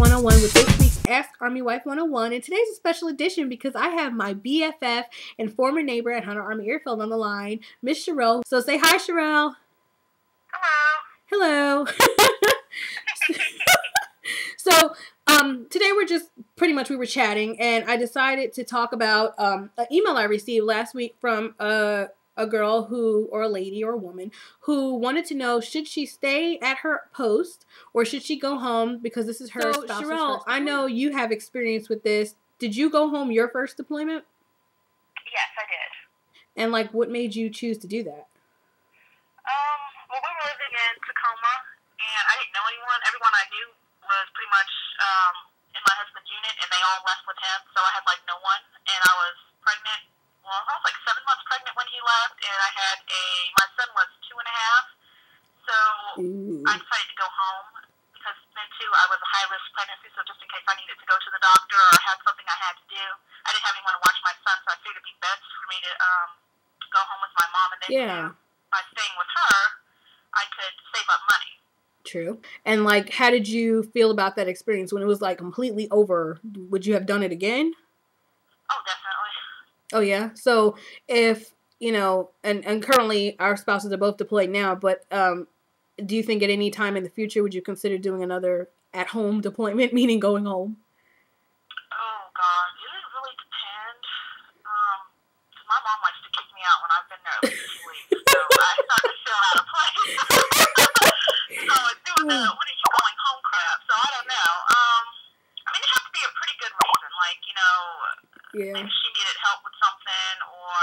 101 with this week's Ask Army Wife 101. And today's a special edition because I have my BFF and former neighbor at Hunter Army Airfield on the line, Miss Sherelle. So say hi, Sherelle. Hello. So today we were chatting, and I decided to talk about an email I received last week from a girl or a lady or a woman who wanted to know, should she stay at her post or should she go home because this is her spouse's Sherelle, first deployment. I know you have experience with this. Did you go home your first deployment? Yes, I did. And what made you choose to do that? Well, we were living in Tacoma, and I didn't know anyone. Everyone I knew was pretty much in my husband's unit, and they all left with him, so I had no one. And I was pregnant. Well, I was 7 months pregnant when he left, and I had my son was 2 and a half. So I decided to go home because then too I was a high-risk pregnancy, so just in case I needed to go to the doctor or I had something I had to do, I didn't have anyone to watch my son, so I figured it'd be best for me to go home with my mom, and then by staying with her, I could save up money. True. And how did you feel about that experience when it was completely over? Would you have done it again? Oh, definitely. Oh yeah. So if and currently our spouses are both deployed now, but do you think at any time in the future would you consider doing another at-home deployment, meaning going home? Oh God, it would really depend. My mom likes to kick me out when I've been there at least 2 weeks, so I start to feel out of place. So it's doing the "when are you going home" crap. So I don't know. I mean, it has to be a pretty good reason, maybe she needed help with something, or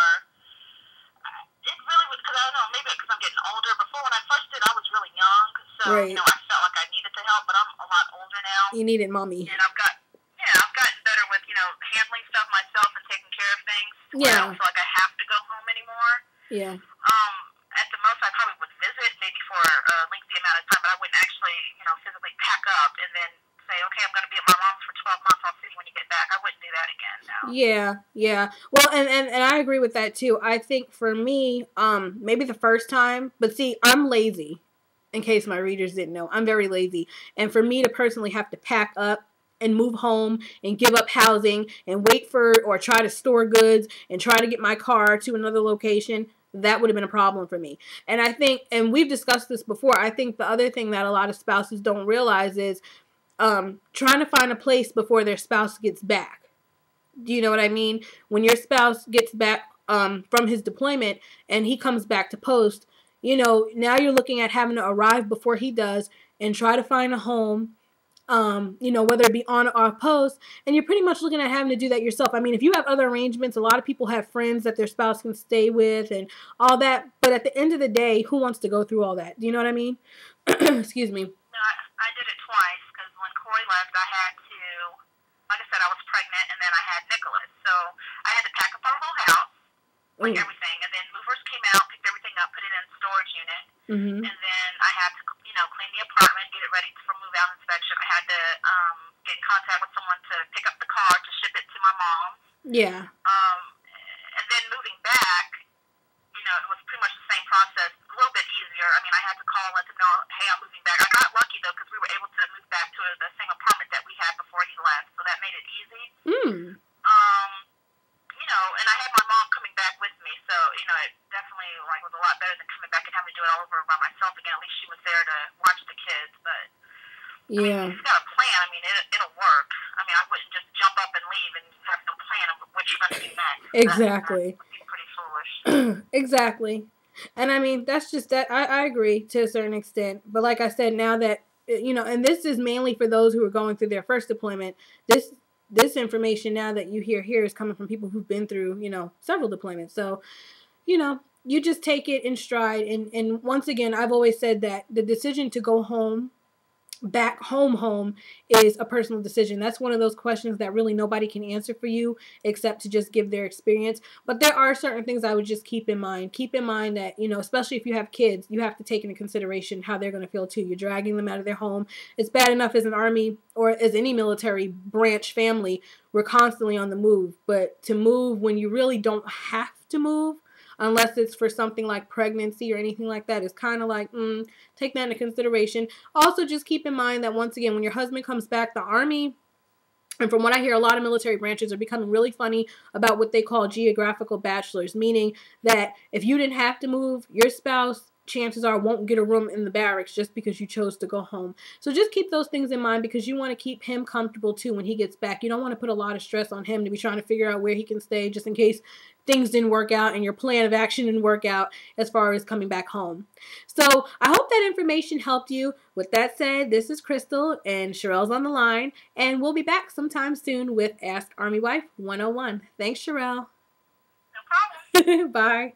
it really was because I don't know. Maybe because I'm getting older. Before, when I first did, I was really young, so I felt like I needed the help. But I'm a lot older now. You needed mommy. And I've gotten better with handling stuff myself and taking care of things. I don't feel like I have to go home anymore. Yeah. At the most, I probably would visit maybe for a lengthy amount of time, but I wouldn't actually, physically pack up and then say, okay, I'm going to be at my mom's for 12 months. I'll see you when you get back. I wouldn't do that again. No. Yeah. Well, and I agree with that too. I think for me, maybe the first time, but see, I'm lazy. In case my readers didn't know, I'm very lazy, and for me to personally have to pack up and move home and give up housing and wait for or try to store goods and try to get my car to another location, that would have been a problem for me. And I think, and we've discussed this before, I think the other thing that a lot of spouses don't realize is trying to find a place before their spouse gets back. Do you know what I mean? When your spouse gets back from his deployment and he comes back to post, now you're looking at having to arrive before he does and try to find a home, whether it be on or off post, and you're pretty much looking at having to do that yourself. I mean, if you have other arrangements, a lot of people have friends that their spouse can stay with and all that, but at the end of the day, who wants to go through all that? Do you know what I mean? Excuse me. No, I did it twice, because when Corey left, I had to, like I said, I was pregnant, and then I had Nicholas, so I had to pack up our whole house, everything, and then movers came out, picked everything up, put it in a storage unit, and then I had to, clean the apartment, get it ready for move-out inspection. I had to get in contact with someone to pick up the car to ship it to my mom. Yeah. And then moving back, it was pretty much the same process, a little bit easier. I mean, I had to call and let them know, hey, I'm moving back. I got lucky, though, because we were able to move back to the same apartment that we had before he left, so that made it easy. And I had my mom coming back with me, so, it definitely, was a lot better than coming back and having to do it all over by myself again. At least she was there to watch the kids, but, I mean, it's got a plan. I mean, it'll work. I mean, I wouldn't just jump up and leave and have no plan of what you're going to do next. Exactly. That would be pretty foolish. Exactly. And I mean, that's just that. I agree to a certain extent. But like I said, now that, and this is mainly for those who are going through their first deployment, this information now that you hear here is coming from people who've been through, several deployments. So, you just take it in stride. And once again, I've always said that the decision to go home, back home is a personal decision. That's one of those questions that really nobody can answer for you except to just give their experience. But there are certain things I would just keep in mind. Keep in mind that, especially if you have kids, you have to take into consideration how they're going to feel too. You're dragging them out of their home. It's bad enough as an Army or as any military branch family, we're constantly on the move. But to move when you really don't have to move, unless it's for something like pregnancy or anything like that. It's kind of like, take that into consideration. Also, just keep in mind that once again, when your husband comes back, the Army, and from what I hear, a lot of military branches are becoming really funny about what they call geographical bachelors, meaning that if you didn't have to move, your spouse, chances are, won't get a room in the barracks just because you chose to go home. So just keep those things in mind, because you want to keep him comfortable too when he gets back. You don't want to put a lot of stress on him to be trying to figure out where he can stay just in case things didn't work out and your plan of action didn't work out as far as coming back home. So I hope that information helped you. With that said, this is Crystal, and Sherelle's on the line, and we'll be back sometime soon with Ask Army Wife 101. Thanks, Sherelle. No problem. Bye.